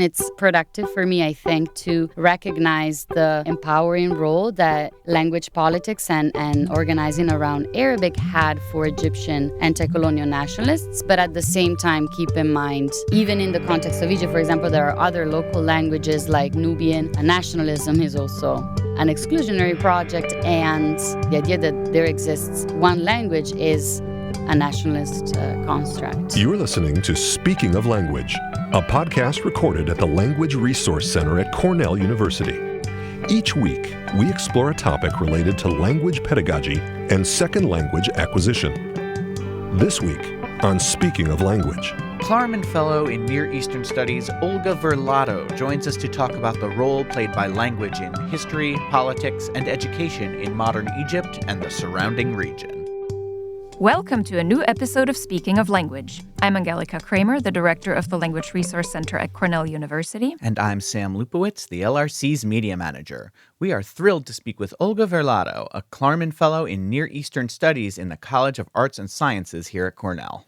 It's productive for me, I think, to recognize the empowering role that language politics and organizing around Arabic had for Egyptian anti-colonial nationalists, but at the same time keep in mind, even in the context of Egypt, for example, there are other local languages like Nubian, and nationalism is also an exclusionary project, and the idea that there exists one language is a nationalist construct. You're listening to Speaking of Language, a podcast recorded at the Language Resource Center at Cornell University. Each week, we explore a topic related to language pedagogy and second language acquisition. This week on Speaking of Language, Klarman Fellow in Near Eastern Studies, Olga Verlato, joins us to talk about the role played by language in history, politics, and education in modern Egypt and the surrounding region. Welcome to a new episode of Speaking of Language. I'm Angelica Kramer, the director of the Language Resource Center at Cornell University. And I'm Sam Lupowitz, the LRC's media manager. We are thrilled to speak with Olga Verlato, a Klarman Fellow in Near Eastern Studies in the College of Arts and Sciences here at Cornell.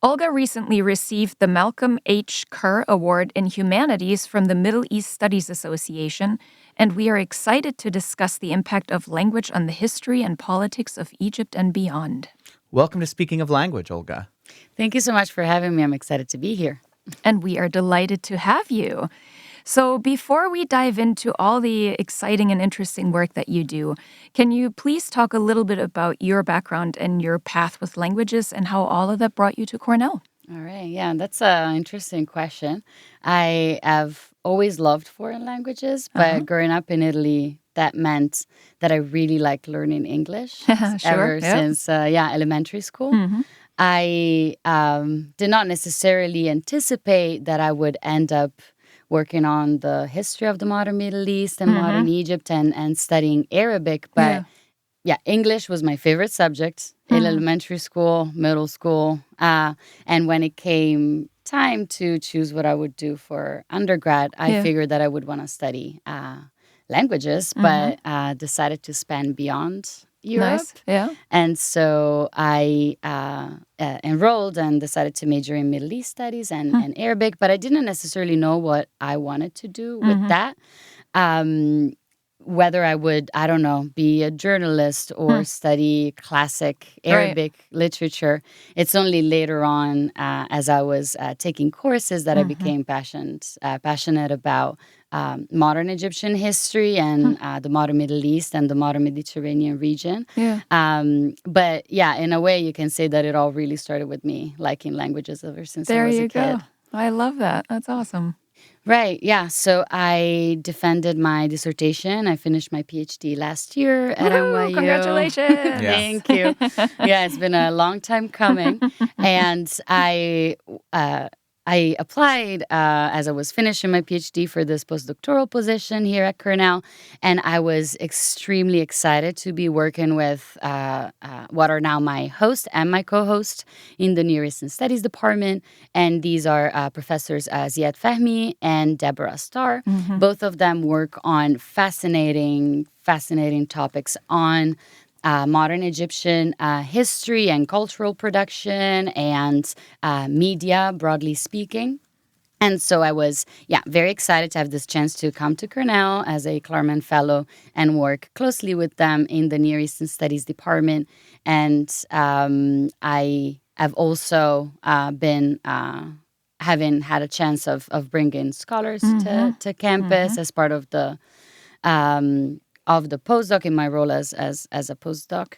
Olga recently received the Malcolm H. Kerr Award in Humanities from the Middle East Studies Association, and we are excited to discuss the impact of language on the history and politics of Egypt and beyond. Welcome to Speaking of Language, Olga. Thank you so much for having me. I'm excited to be here. And we are delighted to have you. So before we dive into all the exciting and interesting work that you do, can you please talk a little bit about your background and your path with languages and how all of that brought you to Cornell? All right. Yeah, that's an interesting question. I have always loved foreign languages, but growing up in Italy, that meant that I really liked learning English since elementary school. Mm-hmm. I did not necessarily anticipate that I would end up working on the history of the modern Middle East and modern Egypt and studying Arabic. But English was my favorite subject in elementary school, middle school. And when it came time to choose what I would do for undergrad, I figured that I would want to study languages, but decided to span beyond Europe. Nice. Yeah. And so I enrolled and decided to major in Middle East studies and Arabic, but I didn't necessarily know what I wanted to do with that. Whether I would, I don't know, be a journalist or study classic Arabic literature. It's only later on, as I was taking courses, that I became passionate about modern Egyptian history and the modern Middle East and the modern Mediterranean region. But in a way, you can say that it all really started with me liking languages ever since I was a kid. There you go. I love that. That's awesome. Right, yeah. So I defended my dissertation. I finished my PhD last year at NYU. Congratulations. Thank you. Yeah, it's been a long time coming. And I applied as I was finishing my PhD for this postdoctoral position here at Cornell, and I was extremely excited to be working with what are now my host and my co-host in the Near Eastern Studies department, and these are professors Ziad Fahmy and Deborah Starr. Both of them work on fascinating topics on modern Egyptian history and cultural production and media, broadly speaking. And so I was, very excited to have this chance to come to Cornell as a Klarman Fellow and work closely with them in the Near Eastern Studies department. And I have also been having had a chance of bringing scholars to campus as part of the postdoc in my role as a postdoc.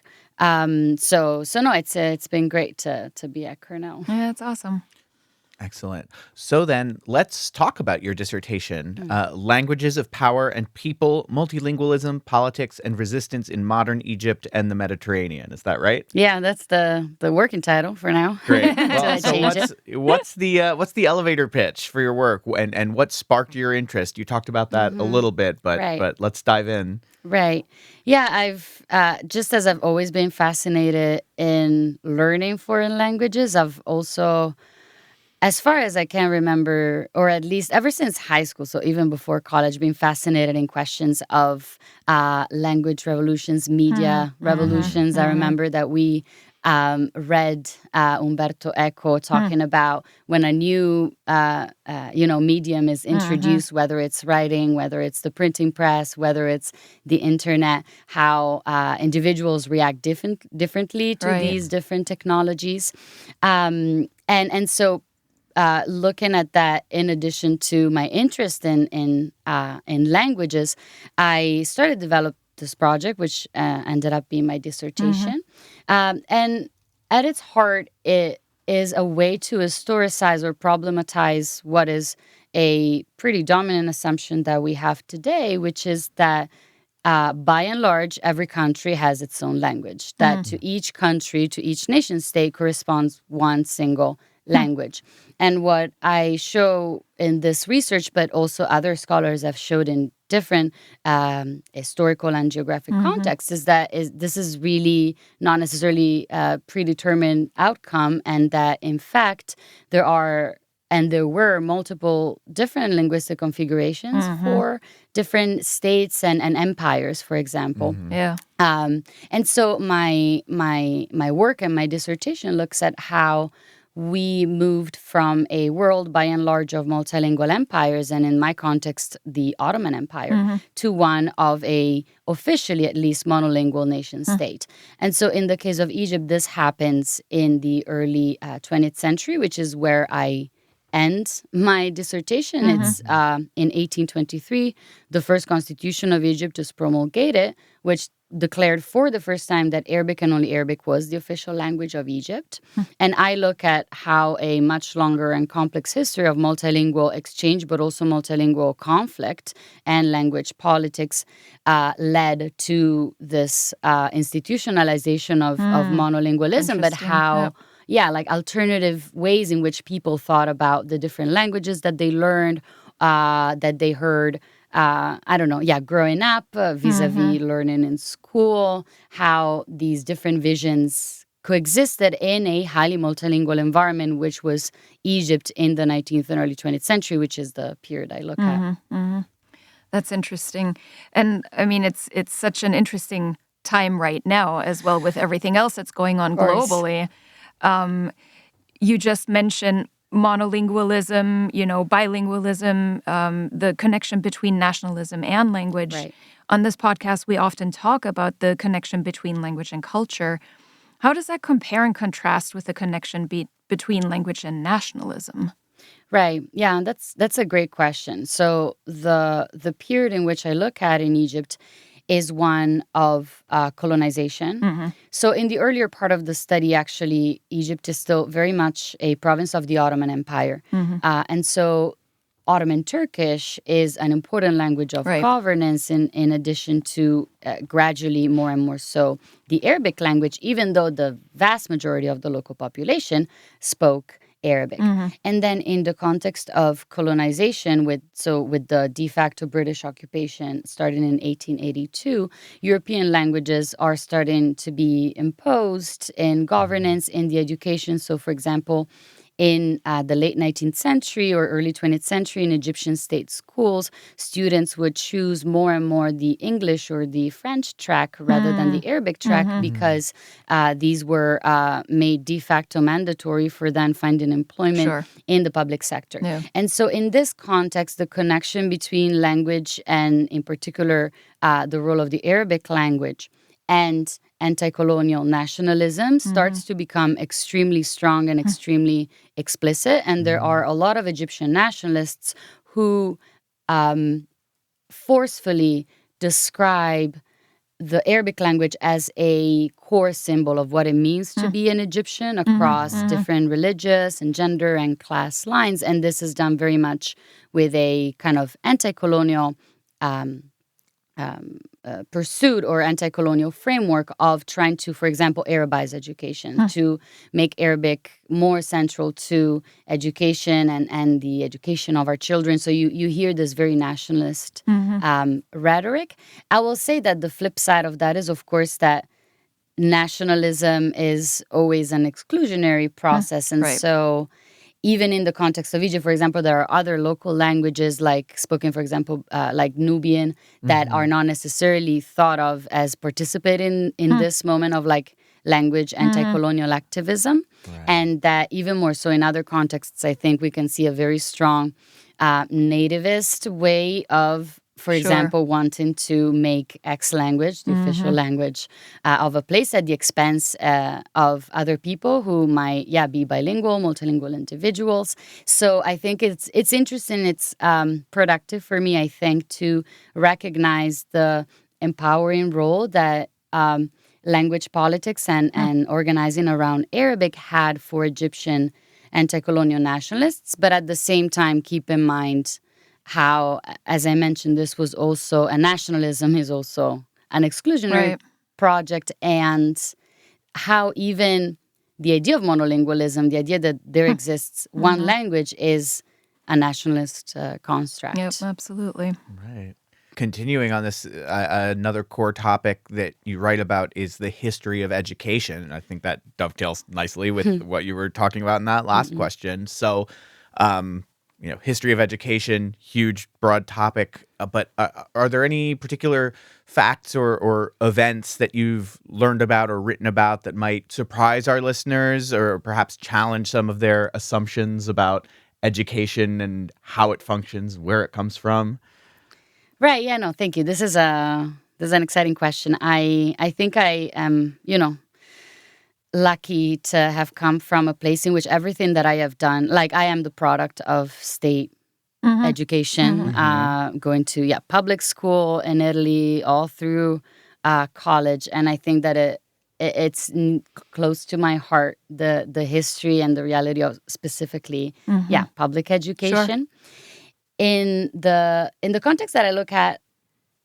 It's been great to be at Cornell. Yeah, that's awesome. Excellent. So then let's talk about your dissertation, Languages of Power and People, Multilingualism, Politics, and Resistance in Modern Egypt and the Mediterranean. Is that right? Yeah, that's the working title for now. Great. Well, what's the elevator pitch for your work and what sparked your interest? You talked about that a little bit, but let's dive in. Right. Yeah, I've just as I've always been fascinated in learning foreign languages, I've also, as far as I can remember, or at least ever since high school, so even before college, been fascinated in questions of language revolutions, media revolutions. I remember that we read Umberto Eco talking about when a new, medium is introduced, whether it's writing, whether it's the printing press, whether it's the internet, how individuals react differently to Right. these different technologies. And so looking at that, in addition to my interest in languages, I started to develop this project, which ended up being my dissertation. And at its heart, it is a way to historicize or problematize what is a pretty dominant assumption that we have today, which is that by and large, every country has its own language, that to each country, to each nation state corresponds one single language. And what I show in this research, but also other scholars have showed in different historical and geographic contexts, is that this is really not necessarily a predetermined outcome, and that in fact there were multiple different linguistic configurations for different states and empires, for example. Yeah. And so my work and my dissertation looks at how we moved from a world by and large of multilingual empires, and in my context, the Ottoman Empire, to one of a officially at least monolingual nation state. And so in the case of Egypt, this happens in the early 20th century, which is where I end my dissertation. It's in 1823, the first constitution of Egypt is promulgated, which declared for the first time that Arabic and only Arabic was the official language of Egypt. And I look at how a much longer and complex history of multilingual exchange, but also multilingual conflict and language politics led to this institutionalization of monolingualism, but how... Yeah, like alternative ways in which people thought about the different languages that they learned, that they heard, growing up vis-a-vis learning in school, how these different visions coexisted in a highly multilingual environment, which was Egypt in the 19th and early 20th century, which is the period I look at. That's interesting. And I mean, it's such an interesting time right now as well with everything else that's going on globally. You just mentioned monolingualism, bilingualism, the connection between nationalism and language. Right. On this podcast, we often talk about the connection between language and culture. How does that compare and contrast with the connection between language and nationalism? Right. Yeah, that's a great question. So the period in which I look at in Egypt is one of colonization. So in the earlier part of the study, actually, Egypt is still very much a province of the Ottoman Empire. And so Ottoman Turkish is an important language of governance in addition to gradually more and more so the Arabic language, even though the vast majority of the local population spoke Arabic. And then in the context of colonization with the de facto British occupation starting in 1882, European languages are starting to be imposed in governance, in the education. So for example, in the late 19th century or early 20th century in Egyptian state schools, students would choose more and more the English or the French track rather than the Arabic track because these were made de facto mandatory for then finding employment in the public sector. Yeah. And so in this context, the connection between language and in particular the role of the Arabic language and anti-colonial nationalism starts to become extremely strong and extremely explicit. And there are a lot of Egyptian nationalists who forcefully describe the Arabic language as a core symbol of what it means to be an Egyptian across different religious and gender and class lines. And this is done very much with a kind of anti-colonial pursuit or anti-colonial framework of trying to, for example, Arabize education, to make Arabic more central to education and the education of our children. So you hear this very nationalist rhetoric. I will say that the flip side of that is, of course, that nationalism is always an exclusionary process. And so even in the context of Egypt, for example, there are other local languages like spoken, for example, like Nubian that are not necessarily thought of as participating in this moment of like language anti-colonial activism. Right. And that even more so in other contexts, I think we can see a very strong nativist way of, for Sure. example, wanting to make X language the official language of a place at the expense of other people who might, be bilingual, multilingual individuals. So I think it's interesting. It's productive for me, I think, to recognize the empowering role that language politics and organizing around Arabic had for Egyptian anti-colonial nationalists, but at the same time keep in mind how, as I mentioned, this was also a nationalism is also an exclusionary Right. project, and how even the idea of monolingualism, the idea that there exists one language, is a nationalist construct. Yep, absolutely. Right. Continuing on this, another core topic that you write about is the history of education. And I think that dovetails nicely with what you were talking about in that last question. So, history of education, huge, broad topic. But are there any particular facts or events that you've learned about or written about that might surprise our listeners or perhaps challenge some of their assumptions about education and how it functions, where it comes from? Right. Yeah. No. Thank you. This is an exciting question. I think I am lucky to have come from a place in which everything that I have done, like I am the product of state education, going to public school in Italy all through college, and I think that it's close to my heart, the history and the reality of specifically public education. In the context that I look at,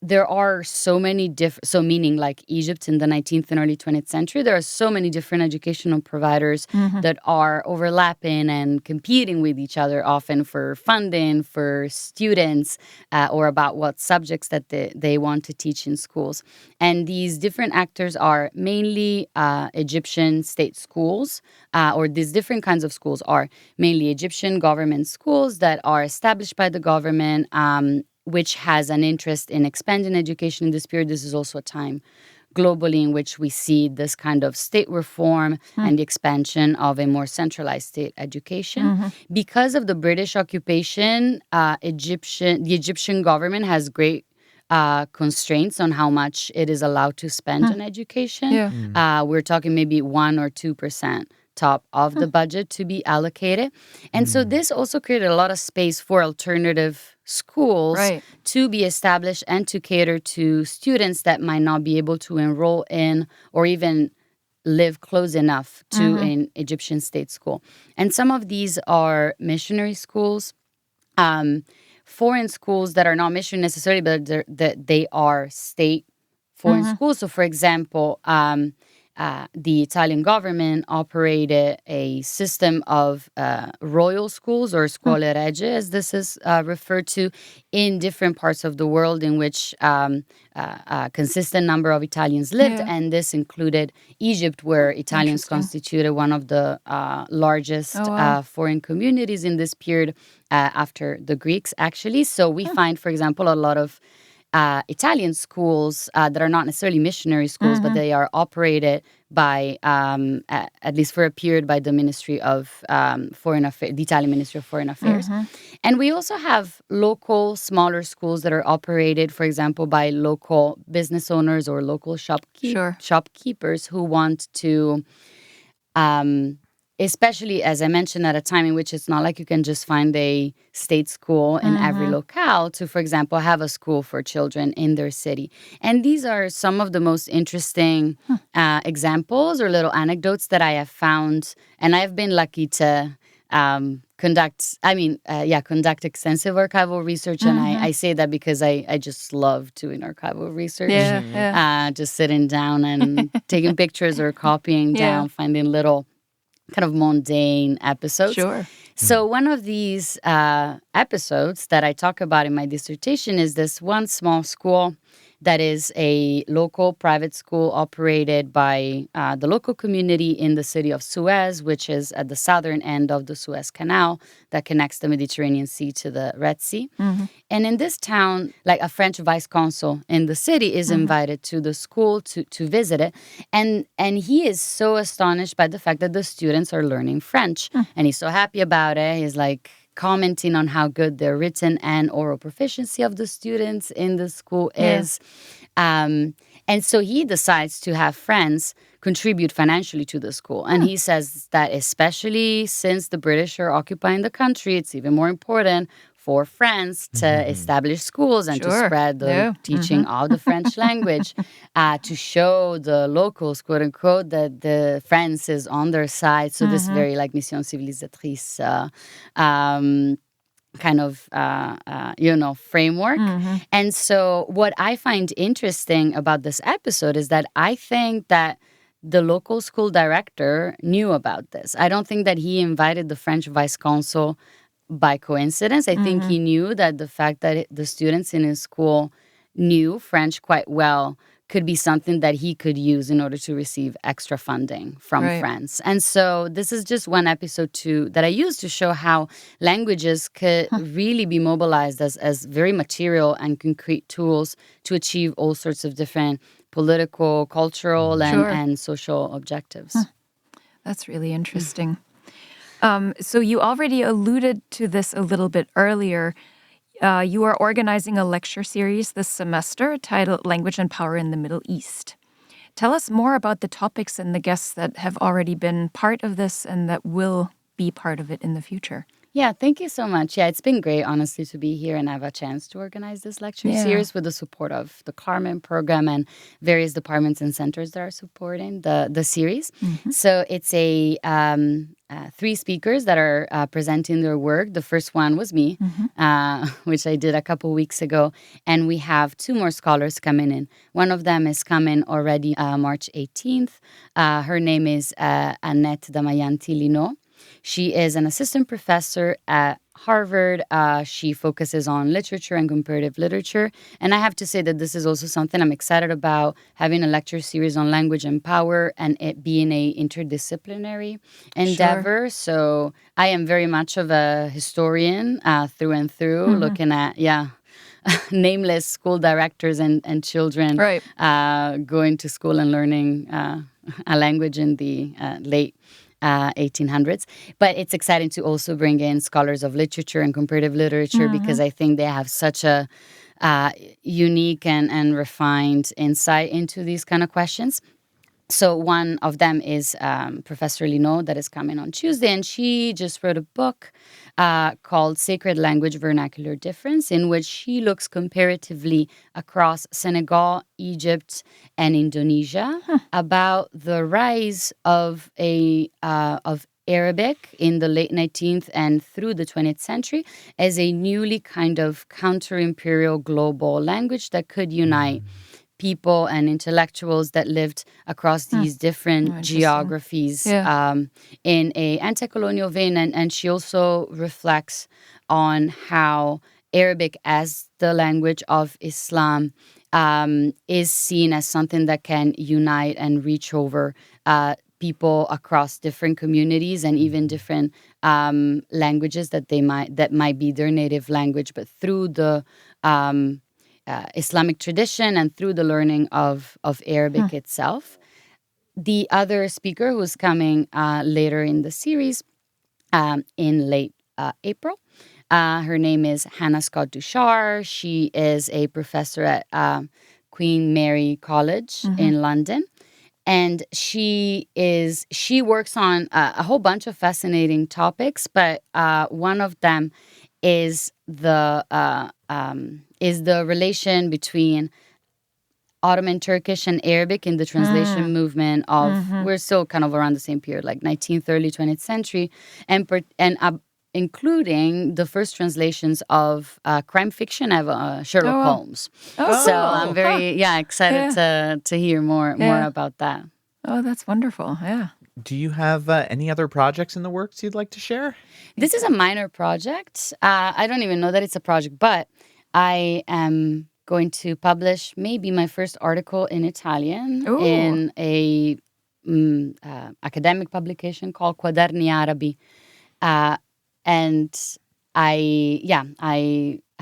there are so many so meaning like Egypt in the 19th and early 20th century, there are so many different educational providers that are overlapping and competing with each other, often for funding, for students, or about what subjects that they want to teach in schools. And these different actors are mainly Egyptian state schools, or these different kinds of schools are mainly Egyptian government schools that are established by the government, which has an interest in expanding education in this period. This is also a time globally in which we see this kind of state reform and the expansion of a more centralized state education. Because of the British occupation, the Egyptian government has great constraints on how much it is allowed to spend on education. Yeah. We're talking maybe 1 or 2% top of the budget to be allocated. And so this also created a lot of space for alternative schools Right. to be established and to cater to students that might not be able to enroll in or even live close enough to an Egyptian state school. And some of these are missionary schools, foreign schools that are not missionary necessarily, but that they are state foreign schools. So, for example, the Italian government operated a system of royal schools, or scuole regie, as this is referred to, in different parts of the world, in which a consistent number of Italians lived. Yeah. And this included Egypt, where Italians Interesting. constituted one of the largest Oh, wow. foreign communities in this period, after the Greeks, actually. So we find, for example, a lot of Italian schools that are not necessarily missionary schools, but they are operated by, at least for a period, by the Ministry of Foreign Affairs, the Italian Ministry of Foreign Affairs. And we also have local, smaller schools that are operated, for example, by local business owners or local shopkeepers who want to, especially, as I mentioned, at a time in which it's not like you can just find a state school in every locale, to, for example, have a school for children in their city. And these are some of the most interesting examples or little anecdotes that I have found. And I've been lucky to conduct extensive archival research. And I say that because I just love doing archival research. Yeah. Just sitting down and taking pictures or copying down, finding little kind of mundane episodes. Sure. So one of these episodes that I talk about in my dissertation is this one small school that is a local private school operated by the local community in the city of Suez, which is at the southern end of the Suez Canal that connects the Mediterranean Sea to the Red Sea. And in this town, like a French vice consul in the city is invited to the school to visit it. And he is so astonished by the fact that the students are learning French. And he's so happy about it. He's like commenting on how good the written and oral proficiency of the students in the school is. And so he decides to have friends contribute financially to the school. And he says that especially since the British are occupying the country, it's even more important for France to establish schools and to spread the teaching of the French language, to show the locals, quote unquote, that the France is on their side. So this very like mission civilisatrice kind of, framework. And so what I find interesting about this episode is that I think that the local school director knew about this. I don't think that he invited the French vice consul by coincidence. I think he knew that the fact that the students in his school knew French quite well could be something that he could use in order to receive extra funding from France. And so this is just one episode that I use to show how languages could really be mobilized as very material and concrete tools to achieve all sorts of different political, cultural, and social objectives. That's really interesting. So you already alluded to this a little bit earlier. You are organizing a lecture series this semester titled Language and Power in the Middle East. Tell us more about the topics and the guests that have already been part of this and that will be part of it in the future. Yeah, thank you so much. Yeah, it's been great, honestly, to be here and have a chance to organize this lecture series with the support of the Klarman program and various departments and centers that are supporting the series. So it's a 3 speakers that are presenting their work. The first one was me, which I did a couple weeks ago. And we have 2 more scholars coming in. One of them is coming already March 18th. Her name is Annette Damayanti-Lino. She is an assistant professor at Harvard. She focuses on literature and comparative literature. And I have to say that this is also something I'm excited about, having a lecture series on language and power and it being a interdisciplinary endeavor. So I am very much of a historian through and through, looking at, nameless school directors and children going to school and learning a language in the late 1800s. But it's exciting to also bring in scholars of literature and comparative literature because I think they have such a unique and refined insight into these kind of questions. So one of them is Professor Lino that is coming on Tuesday, and she just wrote a book called Sacred Language Vernacular Difference, in which she looks comparatively across Senegal, Egypt, and Indonesia about the rise of Arabic in the late 19th and through the 20th century as a newly kind of counter-imperial global language that could unite people and intellectuals that lived across these different geographies in a anti-colonial vein. And she also reflects on how Arabic as the language of Islam is seen as something that can unite and reach over people across different communities and even different languages that might be their native language, but through the Islamic tradition and through the learning of Arabic itself. The other speaker who's coming later in the series in late April, her name is Hannah Scott Duchar. She is a professor at Queen Mary College in London. And she works on a whole bunch of fascinating topics, but one of them is the relation between Ottoman Turkish and Arabic in the translation movement of, we're still kind of around the same period, like 19th, early 20th century, and including the first translations of crime fiction of Sherlock Holmes. So I'm very excited to hear more about that. Oh, that's wonderful. Yeah. Do you have any other projects in the works you'd like to share? This is a minor project. I don't even know that it's a project, but I am going to publish maybe my first article in Italian Ooh. in a academic publication called Quaderni Arabi. And I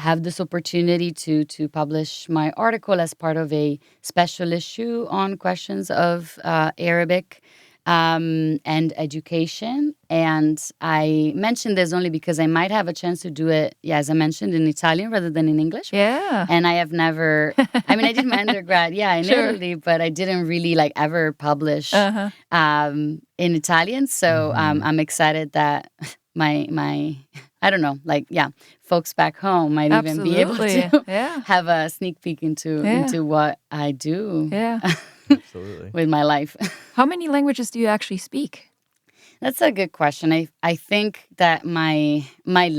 have this opportunity to publish my article as part of a special issue on questions of Arabic and education. And I mentioned this only because I might have a chance to do it, as I mentioned, in Italian rather than in English. Yeah. And I have never, I mean, I did my undergrad, in Sure. Italy, but I didn't really ever publish in Italian. So I'm excited that my I don't know, folks back home might even be able Absolutely. to Yeah. have a sneak peek into what I do Yeah. Absolutely. with my life. How many languages do you actually speak? That's a good question. I think that my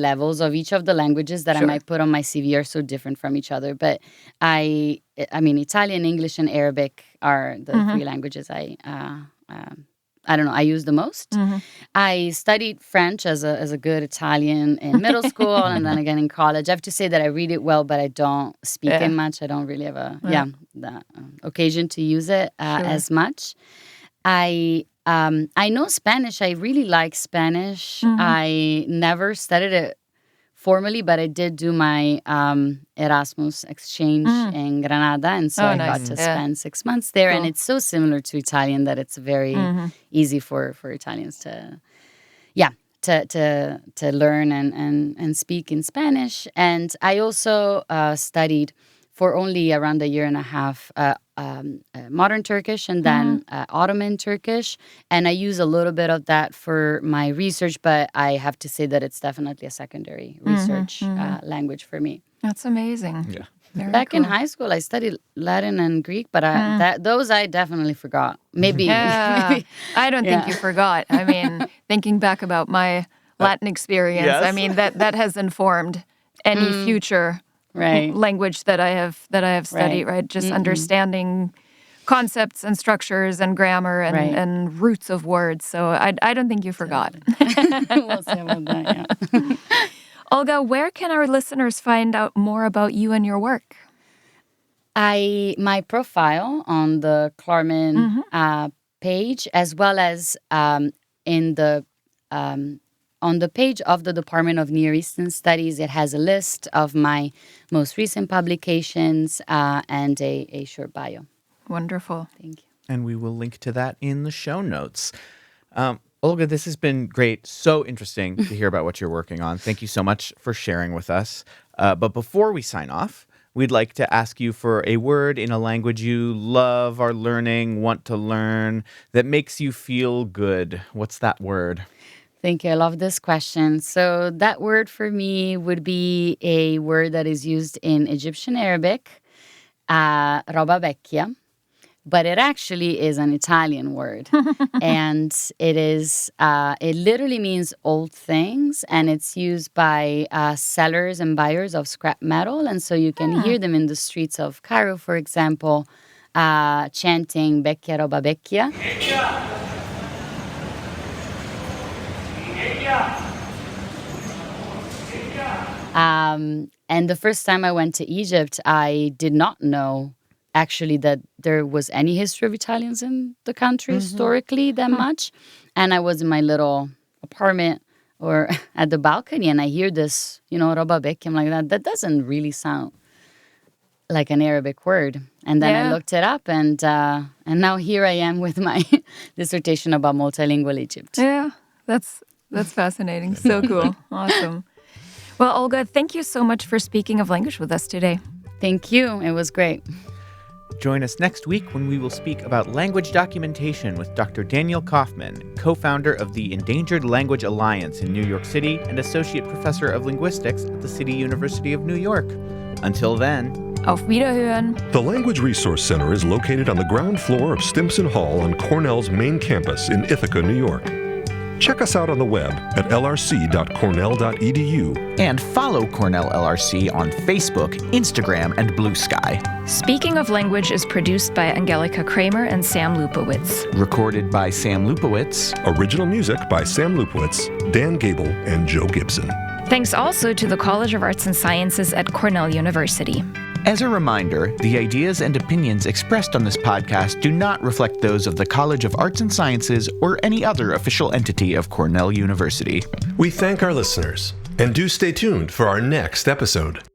levels of each of the languages that I Sure. might put on my CV are so different from each other. But I mean, Italian, English, and Arabic are the three languages I don't know, I use the most. I studied French as a good Italian in middle school and then again in college. I have to say that I read it well, but I don't speak Yeah. it much. I don't really have the occasion to use it Sure. as much. I know Spanish. I really like Spanish. I never studied it formally, but I did do my Erasmus exchange in Granada, and so Oh, I nice. got to Yeah. spend 6 months there. And Cool. it's so similar to Italian that it's very easy for Italians to learn and speak in Spanish. And I also studied for only around a year and a half modern Turkish and then Ottoman Turkish. And I use a little bit of that for my research, but I have to say that it's definitely a secondary research language for me. That's amazing. Yeah. Very Back in cool. high school, I studied Latin and Greek, but those I definitely forgot. Maybe. Yeah. maybe. I don't think you forgot. I mean, thinking back about my Latin experience, yes. I mean that has informed any future Right. language that I have studied, right? Just understanding concepts and structures and grammar and, Right. and roots of words. So I don't think you forgot. We'll see about that, yeah. Olga, where can our listeners find out more about you and your work? My profile on the Klarman page, as well as in the on the page of the Department of Near Eastern Studies, it has a list of my most recent publications and a short bio. Wonderful. Thank you. And we will link to that in the show notes. Olga, this has been great. So interesting to hear about what you're working on. Thank you so much for sharing with us. But before we sign off, we'd like to ask you for a word in a language you love, are learning, want to learn, that makes you feel good. What's that word? Thank you. I love this question. So that word for me would be a word that is used in Egyptian Arabic, roba vecchia, but it actually is an Italian word. And it literally means old things, and it's used by sellers and buyers of scrap metal. And so you can hear them in the streets of Cairo, for example, chanting vecchia roba vecchia. And the first time I went to Egypt, I did not know actually that there was any history of Italians in the country historically that much. And I was in my little apartment or at the balcony, and I hear this, roba vecchia. I'm like, that doesn't really sound like an Arabic word. And then I looked it up, and now here I am with my dissertation about multilingual Egypt. Yeah, that's fascinating. So cool. Awesome. Well, Olga, thank you so much for speaking of language with us today. Thank you. It was great. Join us next week when we will speak about language documentation with Dr. Daniel Kaufman, co-founder of the Endangered Language Alliance in New York City and associate professor of linguistics at the City University of New York. Until then, Auf Wiederhören. The Language Resource Center is located on the ground floor of Stimson Hall on Cornell's main campus in Ithaca, New York. Check us out on the web at lrc.cornell.edu. and follow Cornell LRC on Facebook, Instagram, and Blue Sky. Speaking of Language is produced by Angelika Kramer and Sam Lupowitz. Recorded by Sam Lupowitz. Original music by Sam Lupowitz, Dan Gable, and Joe Gibson. Thanks also to the College of Arts and Sciences at Cornell University. As a reminder, the ideas and opinions expressed on this podcast do not reflect those of the College of Arts and Sciences or any other official entity of Cornell University. We thank our listeners, and do stay tuned for our next episode.